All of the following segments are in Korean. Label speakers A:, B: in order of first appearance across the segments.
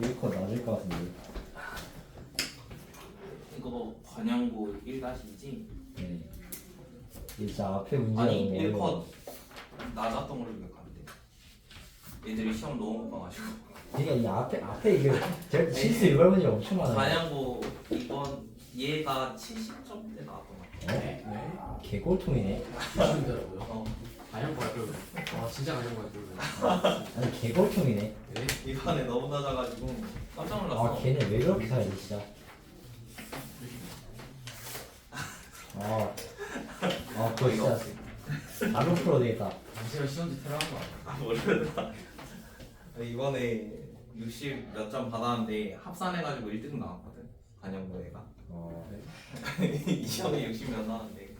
A: 1컷 낮을 것 같은데.
B: 이거 관양고 1-2지?
A: 네. 진짜 앞에 문제가
B: 아니
A: 너무
B: 1컷
A: 어려워.
B: 낮았던 걸로 기억하는데 애들이 시험 너무 못 봐가지고
A: 그러니까 이 앞에 이게 제가 실수 유발 문제 엄청 많아요.
B: 관양고 이번 얘가 70점대 나왔던 것 같아.
C: 네.
A: 개골통이네.
C: 힘들더라고요.
B: 어.
C: 가양고 할 걸. 아 진짜 가양고 할 걸.
A: 아니 개골통이네.
C: 네.
B: 이번에 너무 낮아가지고 깜짝 놀랐어.
A: 아 걔네 왜 그렇게 사야 돼 진짜. 그거 진짜 바로 풀어야 되겠다.
C: 제가 시험지 테러한 거 아니야?
B: 아 모르겠다. 이번에 60 몇 점 받았는데 합산해가지고 1등 나왔거든. 관양고 애가. 이 시험에 60 몇 나왔는데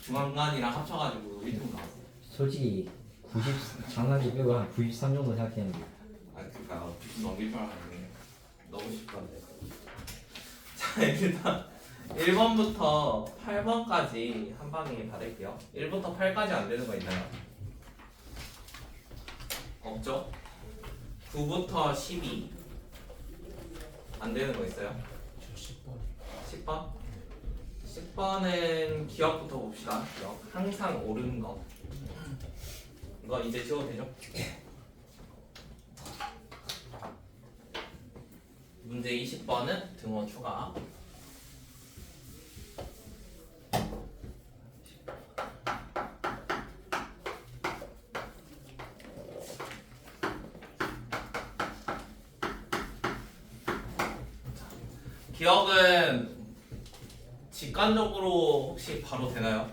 B: 중앙관이랑 합쳐가지고 1등 나왔어.
A: 솔직히 90 장난기 빼고 한 93 정도 생각했는데.
B: 아 그니까 90 넘길 줄 알았는데 너무 쉽던데. 자 일단 1번부터 8번까지 한 방에 받을게요. 1부터 8까지 안 되는 거 있나요? 없죠? 9부터 12 안 되는 거 있어요?
C: 저 10번.
B: 10번? 10번은 기억부터 봅시다. 기억. 항상 옳은 거. 이거 이제 지워도 되죠? 문제 20번은 등호 추가. 기억은 직관적으로 혹시 바로 되나요?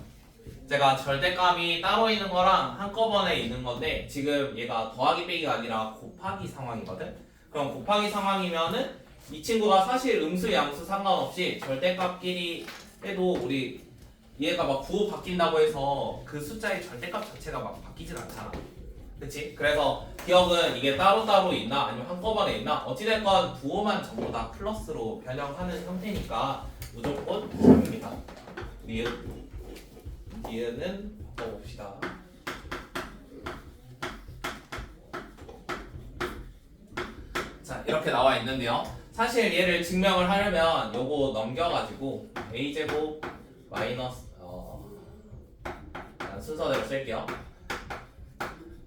B: 제가 절대값이 따로 있는 거랑 한꺼번에 있는 건데 지금 얘가 더하기 빼기가 아니라 곱하기 상황이거든? 그럼 곱하기 상황이면은 이 친구가 사실 음수 양수 상관없이 절대값끼리 해도 우리 얘가 막 부호 바뀐다고 해서 그 숫자의 절대값 자체가 막 바뀌진 않잖아. 그치? 그래서 기억은 이게 따로따로 있나 아니면 한꺼번에 있나 어찌됐건 부호만 전부 다 플러스로 변형하는 형태니까 무조건 3입니다. 니은은 바꿔봅시다. 자 이렇게 나와 있는데요. 사실 얘를 증명을 하려면 요거 넘겨가지고 a제곱 마이너스 순서대로 쓸게요.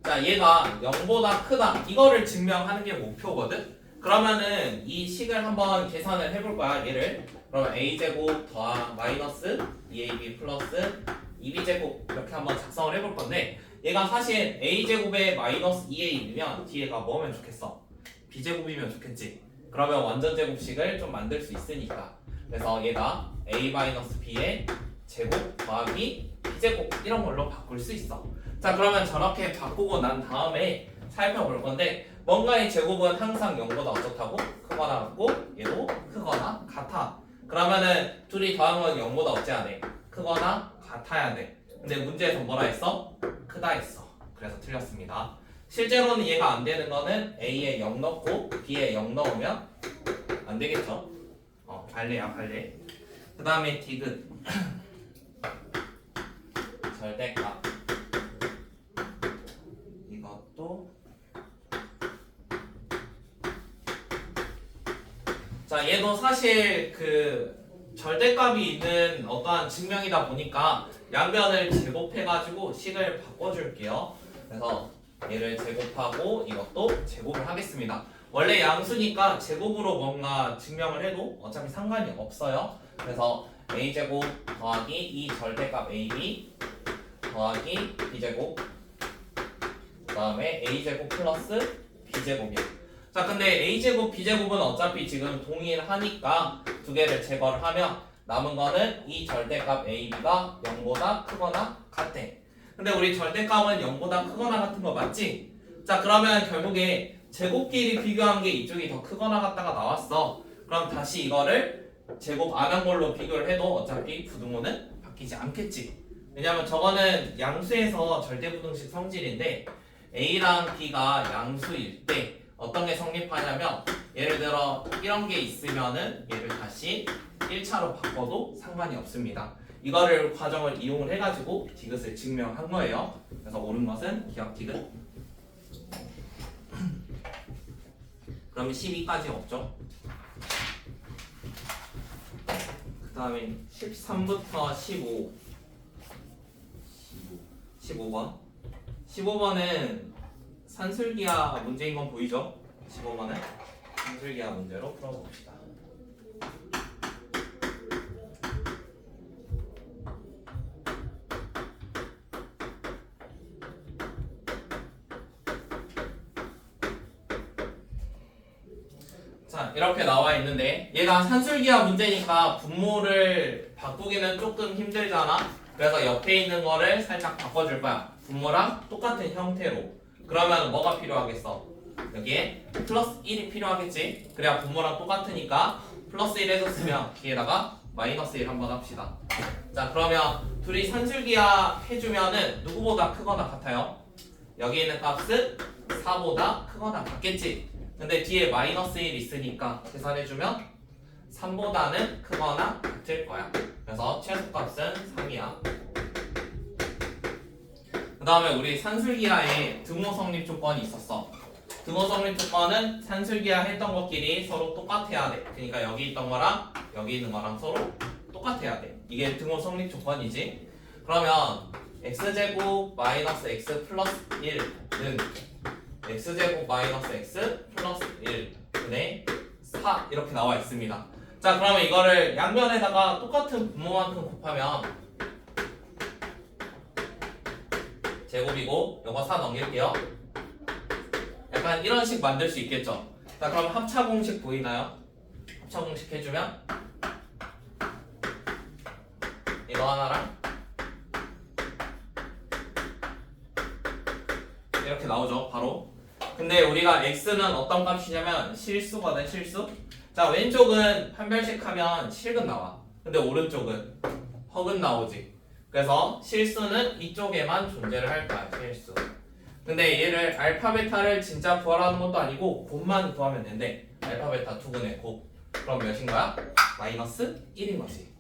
B: 자 얘가 0보다 크다 이거를 증명하는 게 목표거든. 그러면은 이 식을 한번 계산을 해볼 거야. 얘를 그러면 a제곱 더하 마이너스 2ab 플러스 2b제곱 이렇게 한번 작성을 해볼 건데 얘가 사실 a제곱에 마이너스 2ab이면 뒤에가 뭐면 좋겠어? b제곱이면 좋겠지. 그러면 완전제곱식을 좀 만들 수 있으니까 그래서 얘가 a 마이너스 b의 제곱 더하기 b제곱 이런 걸로 바꿀 수 있어. 자 그러면 저렇게 바꾸고 난 다음에 살펴볼 건데 뭔가의 제곱은 항상 0보다 어떻다고? 크거나 같고 얘도 크거나 같아. 그러면은 둘이 더한 건 0보다 어째야 돼? 크거나 같아야 돼. 근데 문제에서 뭐라 했어? 크다 했어. 그래서 틀렸습니다. 실제로는 얘가 안 되는 거는 A에 0 넣고 B에 0 넣으면 안 되겠죠? 발레야 발레. 그 다음에 디귿 절대값 이것도 자 얘도 사실 그 절대값이 있는 어떠한 증명이다 보니까 양변을 제곱해가지고 식을 바꿔줄게요. 그래서 얘를 제곱하고 이것도 제곱을 하겠습니다. 원래 양수니까 제곱으로 뭔가 증명을 해도 어차피 상관이 없어요. 그래서 a제곱 더하기 이 절대값 ab 더하기 b제곱 그 다음에 a제곱 플러스 b제곱이야. 자 근데 a제곱 b제곱은 어차피 지금 동일하니까 두 개를 제거를 하면 남은 거는 이 절대값 ab가 0보다 크거나 같대. 근데 우리 절대값은 0보다 크거나 같은 거 맞지? 자 그러면 결국에 제곱끼리 비교한 게 이쪽이 더 크거나 같다가 나왔어. 그럼 다시 이거를 제곱 안 한 걸로 비교를 해도 어차피 부등호는 바뀌지 않겠지. 왜냐면 저거는 양수에서 절대부등식 성질인데 A랑 B가 양수일 때 어떤 게 성립하냐면 예를 들어 이런 게 있으면은 얘를 다시 1차로 바꿔도 상관이 없습니다. 이거를 과정을 이용을 해가지고 디귿을 증명한 거예요. 그래서 옳은 것은 기억 디귿. 그러면 12까지 없죠. 그 다음에 13부터 15 15번 15번은 산술기하 문제인 건 보이죠? 15번은 산술기하 문제로 풀어봅시다. 자, 이렇게 나와 있는데 얘가 산술기하 문제니까 분모를 바꾸기는 조금 힘들잖아. 그래서 옆에 있는 거를 살짝 바꿔줄 거야. 분모랑 똑같은 형태로. 그러면 뭐가 필요하겠어? 여기에 플러스 1이 필요하겠지? 그래야 분모랑 똑같으니까 플러스 1 해줬으면 뒤에다가 마이너스 1 한번 합시다. 자, 그러면 둘이 산술기하 해주면은 누구보다 크거나 같아요? 여기 있는 값은 4보다 크거나 같겠지? 근데 뒤에 마이너스 1 있으니까 계산해주면 3보다는 크거나 같을 거야. 그래서 최소값은 3이야. 그 다음에 우리 산술기하에 등호 성립 조건이 있었어. 등호 성립 조건은 산술기하 했던 것끼리 서로 똑같아야 돼. 그러니까 여기 있던 거랑 여기 있는 거랑 서로 똑같아야 돼. 이게 등호 성립 조건이지. 그러면 x제곱 마이너스 x 플러스 1은 x제곱 마이너스 x 플러스 1분의 4 이렇게 나와 있습니다. 자, 그러면 이거를 양변에다가 똑같은 분모만큼 곱하면 제곱이고 요거 4 넘길게요. 약간 이런 식 만들 수 있겠죠. 자, 그럼 합차 공식 보이나요? 합차 공식 해주면 이거 하나랑 이렇게 나오죠, 바로. 근데 우리가 x는 어떤 값이냐면 실수거든, 실수. 자, 왼쪽은 판별식 하면 실근 나와. 근데 오른쪽은 허근 나오지. 그래서 실수는 이쪽에만 존재를 할 거야, 실수. 근데 얘를 알파 베타를 진짜 구하라는 것도 아니고 곱만 구하면 된대. 알파 베타 두근의 곱. 그럼 몇인 거야? 마이너스 1인 거지.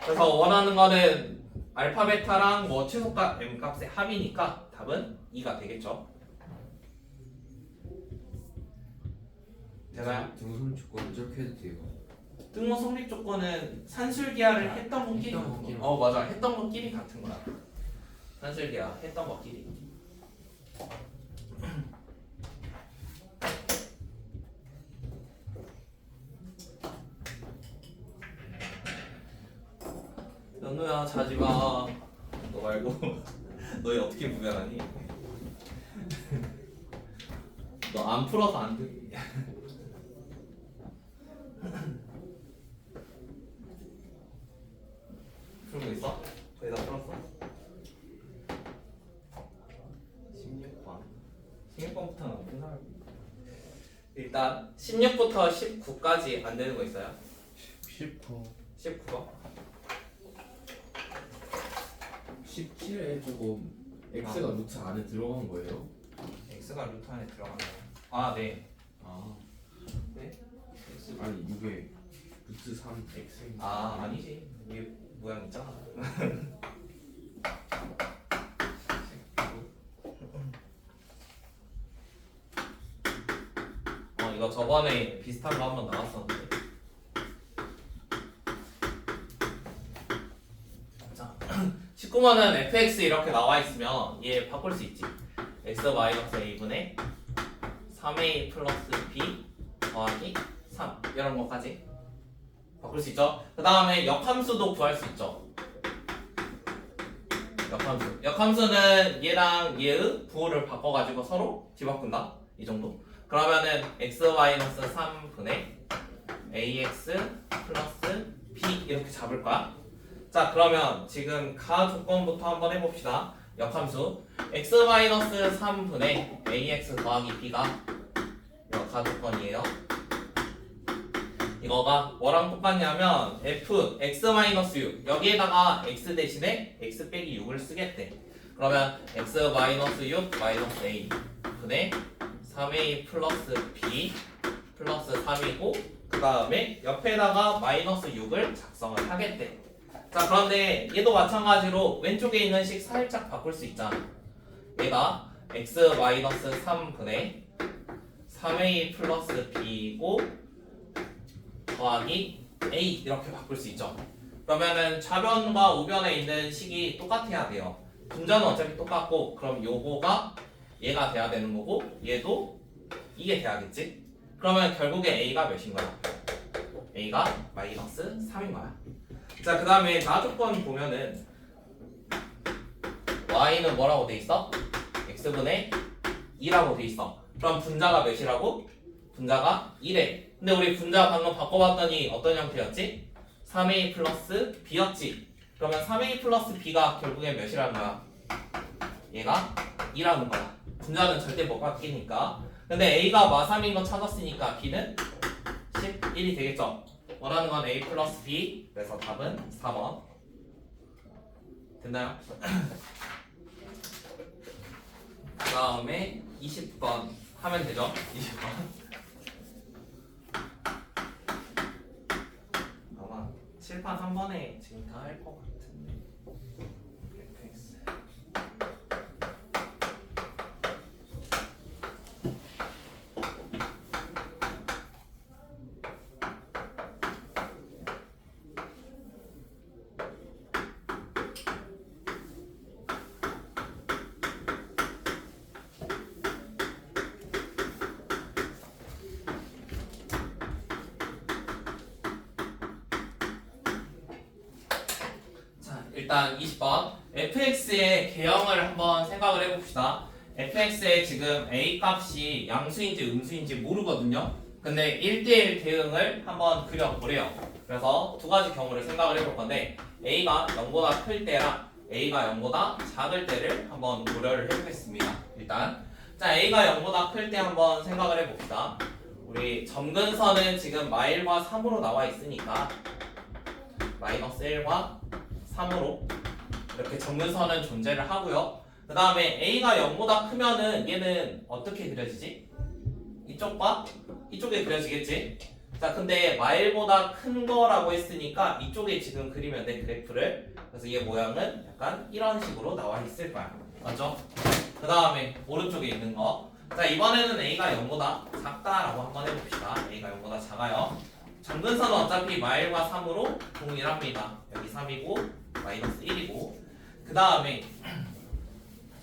B: 그래서 원하는 거는 알파 베타랑 뭐 최소값 m 값의 합이니까 답은 2가 되겠죠. 되나요?
C: 등호 성립 조건 저렇게 해도 돼요.
B: 등호 성립 조건은 산술기하를 했던 것끼리
C: 했던
B: 같은
C: 것끼리.
B: 거야. 맞아, 했던 것끼리 같은 거야. 산술기하 했던 것끼리. 연우야, 자지마. 너 말고 너희 어떻게 구별하니? 너 안 풀어서 안 돼. 풀고 있어? 거의 다 풀었어? 16번 16번부터는 어떤 사람? 일단 16부터 19까지 안 되는 거 있어요?
C: 19.
B: 19번?
C: 17에 조금 x가 루트 안에 들어간 거예요?
B: x가 루트 안에 들어가나요? 아, 네.
C: 아,
B: 네? x
C: 아니 이게 루트 3 x.
B: 아, 아니지. 이게 모양 있잖아. 이거 저번에 비슷한 거 한번 나왔었는데. 자, 19번은 fx 이렇게 나와 있으면 얘 바꿀 수 있지. x 마이너스 a분의 3a 플러스 b 더하기 3 이런 거까지 바꿀 수 있죠. 그 다음에 역함수도 구할 수 있죠. 역함수. 역함수는 얘랑 얘의 부호를 바꿔가지고 서로 뒤바꾼다. 이 정도. 그러면은 x-3분의 ax 플러스 b 이렇게 잡을 거야. 자, 그러면 지금 가 조건부터 한번 해봅시다. 역함수 x-3분의 ax 더하기 b가 가 조건이에요. 이거가 뭐랑 똑같냐면 f x-6 여기에다가 x 대신에 x 빼기 6을 쓰겠대. 그러면 x-6 마이너스 a 분의 3a 플러스 b 플러스 3이고 그 다음에 옆에다가 마이너스 6을 작성을 하겠대. 자, 그런데 얘도 마찬가지로 왼쪽에 있는 식 살짝 바꿀 수 있잖아. 얘가 x-3분의 3a 플러스 b고 더하기 a 이렇게 바꿀 수 있죠. 그러면은 좌변과 우변에 있는 식이 똑같아야 돼요. 분자는 어차피 똑같고 그럼 요거가 얘가 돼야 되는 거고 얘도 이게 돼야겠지? 그러면 결국에 a가 몇인 거야? a가 마이너스 3인 거야. 자, 그 다음에 나조건 보면은 y는 뭐라고 돼 있어? x분의 2라고 돼 있어. 그럼 분자가 몇이라고? 분자가 1에. 근데 우리 분자 방금 바꿔봤더니 어떤 형태였지? 3a 플러스 b였지. 그러면 3a 플러스 b가 결국에 몇이라는 거야? 얘가 2라는 거야. 분자는 절대 못 바뀌니까. 근데 a가 마3인 거 찾았으니까 b는 11이 되겠죠. 원하는 건 a 플러스 b. 그래서 답은 4번. 됐나요? 그 다음에 20번 하면 되죠? 20번. 아마 칠판 한 번에 지금 다 할 것 같은데. fx. 일단 20번 fx의 개형을 한번 생각을 해봅시다. fx의 지금 a 값이 양수인지 음수인지 모르거든요. 근데 1대1 대응을 한번 그려보래요. 그래서 두 가지 경우를 생각을 해볼 건데 a가 0보다 클 때랑 a가 0보다 작을 때를 한번 고려를 해보겠습니다. 일단 자, a가 0보다 클 때 한번 생각을 해봅시다. 우리 점근선은 지금 마일과 3으로 나와 있으니까 마이너스 1과 3으로 이렇게 점근선은 존재를 하고요. 그 다음에 a가 0보다 크면은 얘는 어떻게 그려지지? 이쪽과 이쪽에 그려지겠지? 자, 근데 마일보다 큰 거라고 했으니까 이쪽에 지금 그리면 돼, 그래프를. 그래서 얘 모양은 약간 이런 식으로 나와 있을 거야. 맞죠? 그 다음에 오른쪽에 있는 거. 자, 이번에는 a가 0보다 작다라고 한번 해봅시다. a가 0보다 작아요. 점근선은 어차피 마일과 3으로 동일합니다. 여기 3이고 마이너스 1이고 그 다음에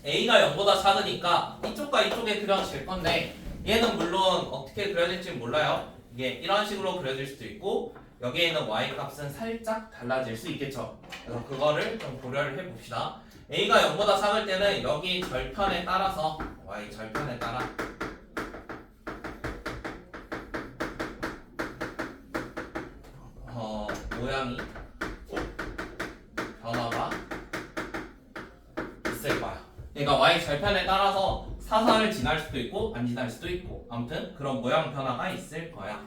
B: a가 0보다 작으니까 이쪽과 이쪽에 그려질 건데 얘는 물론 어떻게 그려질지 몰라요. 이게 이런 식으로 그려질 수도 있고 여기에 있는 y 값은 살짝 달라질 수 있겠죠. 그래서 그거를 좀 고려를 해봅시다. a가 0보다 작을 때는 여기 절편에 따라서 y 절편에 따라 모양이 변화가 있을 거야. 그러니까 y 절편에 따라서 사선을 지날 수도 있고 안 지날 수도 있고 아무튼 그런 모양 변화가 있을 거야.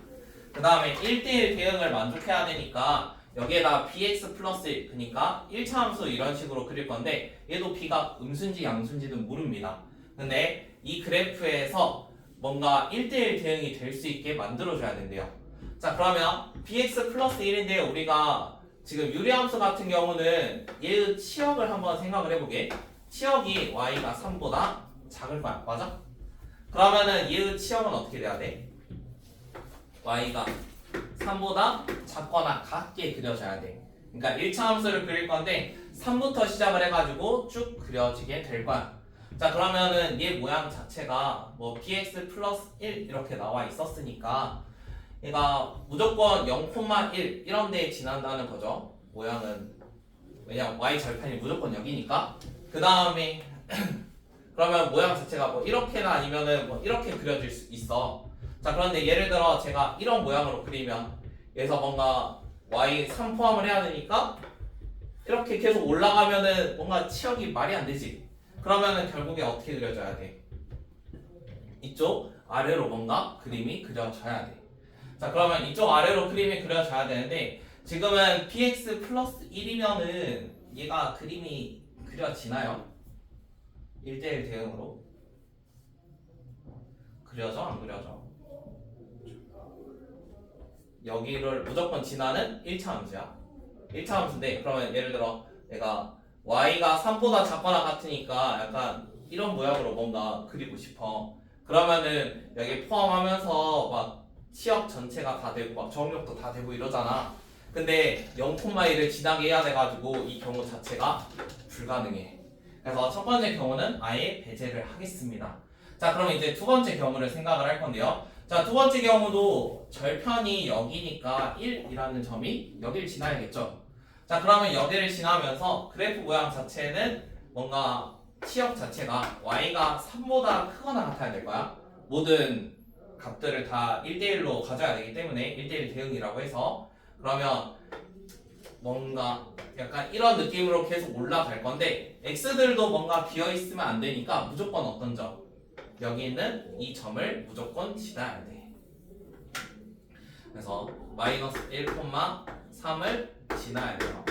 B: 그 다음에 1대1 대응을 만족해야 되니까 여기에다 bx 플러스 1 그러니까 1차 함수 이런 식으로 그릴 건데 얘도 b가 음수인지 양수인지는 모릅니다. 근데 이 그래프에서 뭔가 1대1 대응이 될 수 있게 만들어줘야 된대요. 자, 그러면 bx 플러스 1인데 우리가 지금 유리함수 같은 경우는 얘의 치역을 한번 생각을 해보게. 치역이 y가 3보다 작을 거야. 맞아? 그러면은 얘의 치역은 어떻게 돼야 돼? y가 3보다 작거나 같게 그려져야 돼. 그러니까 1차 함수를 그릴 건데 3부터 시작을 해가지고 쭉 그려지게 될 거야. 자, 그러면은 얘 모양 자체가 뭐 bx 플러스 1 이렇게 나와 있었으니까 얘가 무조건 0,1 이런 데에 지난다는 거죠. 모양은 왜냐면 y 절편이 무조건 여기니까. 그 다음에 그러면 모양 자체가 뭐 이렇게나 아니면은 뭐 이렇게 그려질 수 있어. 자, 그런데 예를 들어 제가 이런 모양으로 그리면 여기서 뭔가 y 3 포함을 해야 되니까 이렇게 계속 올라가면은 뭔가 치역이 말이 안 되지. 그러면은 결국에 어떻게 그려져야 돼? 이쪽 아래로 뭔가 그림이 그려져야 돼. 자, 그러면 이쪽 아래로 그림이 그려져야 되는데 지금은 bx 플러스 1이면은 얘가 그림이 그려지나요? 1대1 대응으로 그려져? 안 그려져? 여기를 무조건 지나는 1차 함수야. 1차 함수인데 그러면 예를 들어 내가 y가 3보다 작거나 같으니까 약간 이런 모양으로 뭔가 그리고 싶어. 그러면은 여기 포함하면서 막 치역 전체가 다 되고 막 저항력도 다 되고 이러잖아. 근데 0,1을 지나게 해야 돼가지고 이 경우 자체가 불가능해. 그래서 첫 번째 경우는 아예 배제를 하겠습니다. 자, 그럼 이제 두 번째 경우를 생각을 할 건데요. 자, 두 번째 경우도 절편이 여기니까 1이라는 점이 여기를 지나야겠죠. 자, 그러면 여기를 지나면서 그래프 모양 자체는 뭔가 치역 자체가 y가 3보다 크거나 같아야 될 거야. 모든 값들을 다 1대1로 가져야 되기 때문에 1대1 대응이라고 해서 그러면 뭔가 약간 이런 느낌으로 계속 올라갈 건데 x들도 뭔가 비어있으면 안 되니까 무조건 어떤 점? 여기 있는 이 점을 무조건 지나야 돼. 그래서 마이너스 1,3을 지나야 돼요.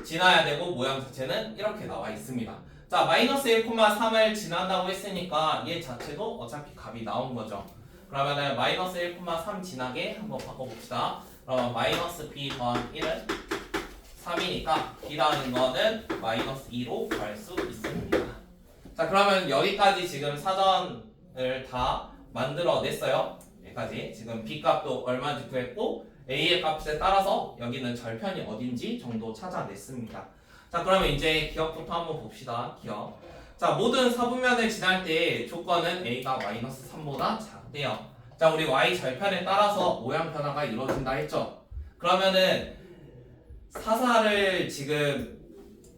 B: 지나야 되고 모양 자체는 이렇게 나와 있습니다. 자, 마이너스 1,3을 지난다고 했으니까 얘 자체도 어차피 값이 나온 거죠. 그러면은 마이너스 1,3 지나게 한번 바꿔봅시다. 그럼 마이너스 b 더한 1은 3이니까 b라는 거는 마이너스 2로 구할 수 있습니다. 자, 그러면 여기까지 지금 사전을 다 만들어냈어요. 여기까지 지금 b 값도 얼마인지 구했고 a의 값에 따라서 여기는 절편이 어딘지 정도 찾아냈습니다. 자, 그러면 이제 기억부터 한번 봅시다. 기억. 자, 모든 사분면을 지날 때 조건은 a가 마이너스 3보다 작대요. 자, 우리 y 절편에 따라서 모양 변화가 이루어진다 했죠. 그러면은 사사를 지금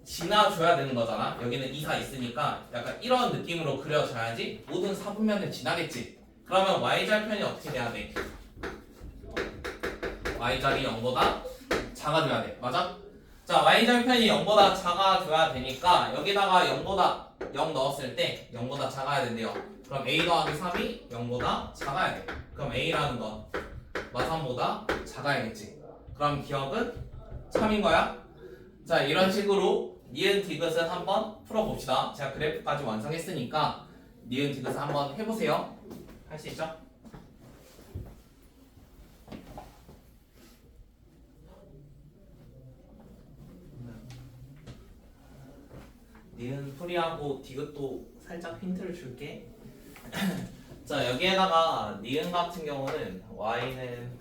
B: 지나줘야 되는 거잖아. 여기는 2사 있으니까 약간 이런 느낌으로 그려줘야지 모든 사분면을 지나겠지. 그러면 y 절편이 어떻게 돼야 돼? y절이 0보다 작아져야 돼. 맞아? 자, y절편이 0보다 작아져야 되니까 여기다가 0보다 0 넣었을 때 0보다 작아야 된대요. 그럼 a 더하기 3이 0보다 작아야 돼. 그럼 a라는 건 마3보다 작아야겠지. 그럼 기억은 3인 거야? 자, 이런 식으로 니은 디귿은 한번 풀어봅시다. 제가 그래프까지 완성했으니까 니은 디귿을 한번 해보세요. 할 수 있죠? 니은 풀이하고 디귿도 살짝 힌트를 줄게. 자, 여기에다가 니은 같은 경우는 y는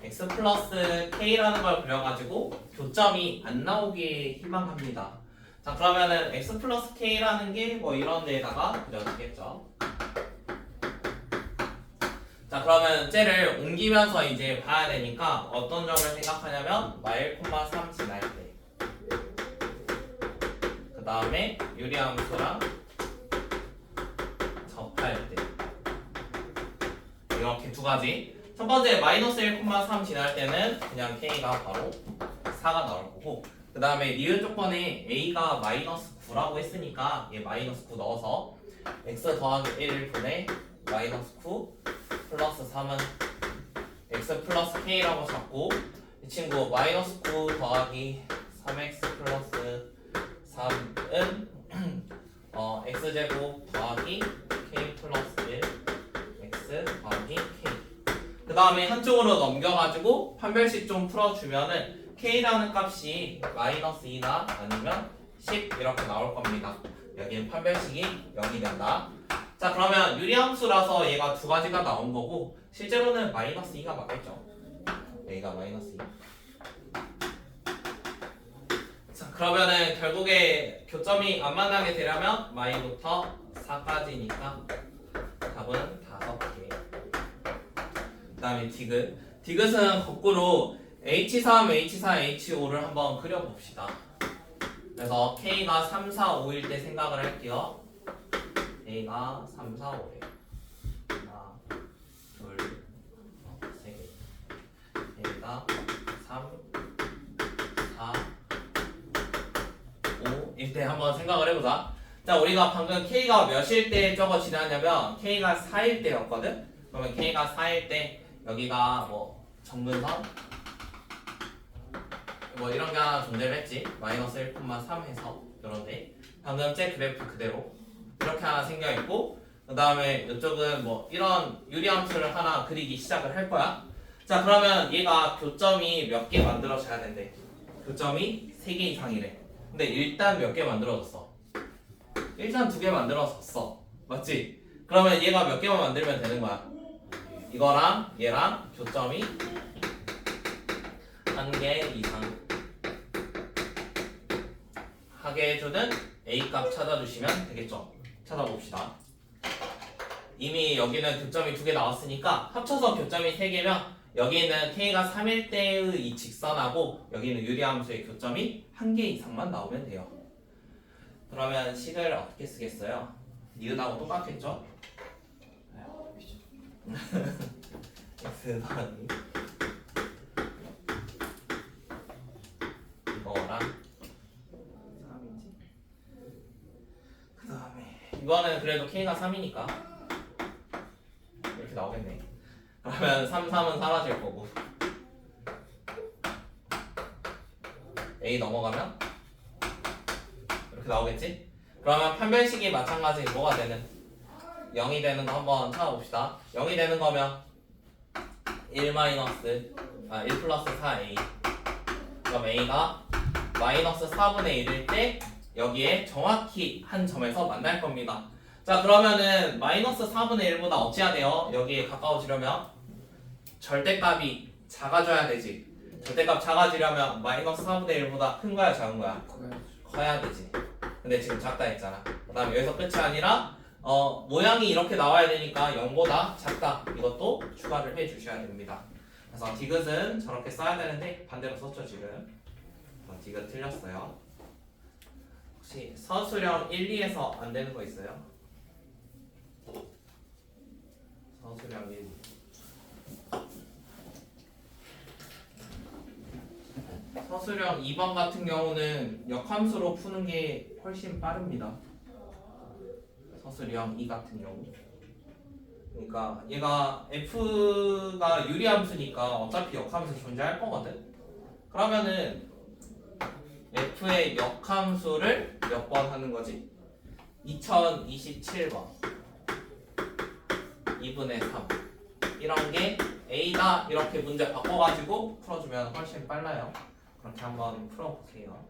B: x 플러스 k라는 걸 그려가지고 교점이 안 나오게 희망합니다. 자, 그러면은 x 플러스 k라는 게 뭐 이런 데에다가 그려주겠죠. 자, 그러면 쟤를 옮기면서 이제 봐야 되니까 어떤 점을 생각하냐면 y1,3 지날 때, 그 다음에 유리함수랑 접할 때, 이렇게 두 가지. 첫 번째 마이너스 1,3 지날 때는 그냥 k가 바로 4가 나올 거고, 그 다음에 니은 조건에 a가 마이너스 9라고 했으니까 얘 마이너스 9 넣어서 x 더하기 1분의 마이너스 9 플러스 3은 x 플러스 k라고 잡고, 이 친구 마이너스 9 더하기 3x 플러스 3은 x제곱 더하기 k 플러스 1 x 더하기 k. 그 다음에 한쪽으로 넘겨가지고 판별식 좀 풀어주면은 k라는 값이 마이너스 2나 아니면 10 이렇게 나올 겁니다. 여기는 판별식이 0이 된다. 자, 그러면 유리함수라서 얘가 두 가지가 나온 거고 실제로는 마이너스 2가 맞겠죠. a가 마이너스 2. 자, 그러면은 결국에 교점이 안 만나게 되려면 마이부터 4까지니까 답은 5개. 그 다음에 디귿. 디귿은 거꾸로 H3, H4, H5를 한번 그려봅시다. 그래서 K가 3, 4, 5일 때 생각을 할게요. A가 3, 4, 5에 하나, 둘, 셋. A가 3, 4, 5일 때 한번 생각을 해보자. 자, 우리가 방금 K가 몇일 때 저거 지났냐면 K가 4일 때였거든? 그러면 K가 4일 때 여기가 뭐 정근선 뭐 이런 게 하나 존재를 했지. 마이너스 1,3 해서 이런데 방금 제 그래프 그대로 이렇게 하나 생겨있고, 그 다음에 이쪽은 뭐 이런 유리함수를 하나 그리기 시작을 할 거야. 자, 그러면 얘가 교점이 몇 개 만들어져야 된대. 교점이 3개 이상이래. 근데 일단 몇 개 만들어졌어? 일단 2개 만들어졌어. 맞지? 그러면 얘가 몇 개만 만들면 되는 거야. 이거랑 얘랑 교점이 한 개 이상 하게 해주는 A 값 찾아주시면 되겠죠. 찾아봅시다. 이미 여기는 교점이 2개 나왔으니까 합쳐서 교점이 3개면 여기는 K가 3일 때의 이 직선하고 여기는 유리함수의 교점이 1개 이상만 나오면 돼요. 그러면 식을 어떻게 쓰겠어요? 니은하고 똑같겠죠? x 더하기 이거랑 3이지. 그 다음에 이거는 그래도 K가 3이니까 이렇게 나오겠네. 그러면 3, 3은 사라질 거고 A 넘어가면 이렇게 나오겠지? 그러면 편변식이 마찬가지 뭐가 되는? 0이 되는 거 한번 찾아봅시다. 0이 되는 거면 1 플러스 4A 그럼 A가 마이너스 4분의 1일 때 여기에 정확히 한 점에서 만날 겁니다. 자 그러면은 마이너스 4분의 1보다 어찌해야 돼요? 여기에 가까워지려면 절대값이 작아져야 되지. 절대값 작아지려면 마이너스 4분의 1보다 큰 거야 작은 거야? 커야 되지. 근데 지금 작다 했잖아. 그 다음에 여기서 끝이 아니라 모양이 이렇게 나와야 되니까 0보다 작다. 이것도 추가를 해 주셔야 됩니다. 그래서 디귿은 저렇게 써야 되는데 반대로 썼죠 지금. 디귿 틀렸어요. 혹시 서술형 1, 2에서 안 되는 거 있어요? 서술형 1, 2. 서술형 2번 같은 경우는 역함수로 푸는 게 훨씬 빠릅니다. 서술형 2 같은 경우. 그러니까 얘가 f가 유리함수니까 어차피 역함수 존재할 거거든. 그러면은 f의 역함수를 몇 번 하는 거지? 2027번 2분의 3 이런 게 A다 이렇게 문제 바꿔가지고 풀어주면 훨씬 빨라요. 그렇게 한번 풀어보세요.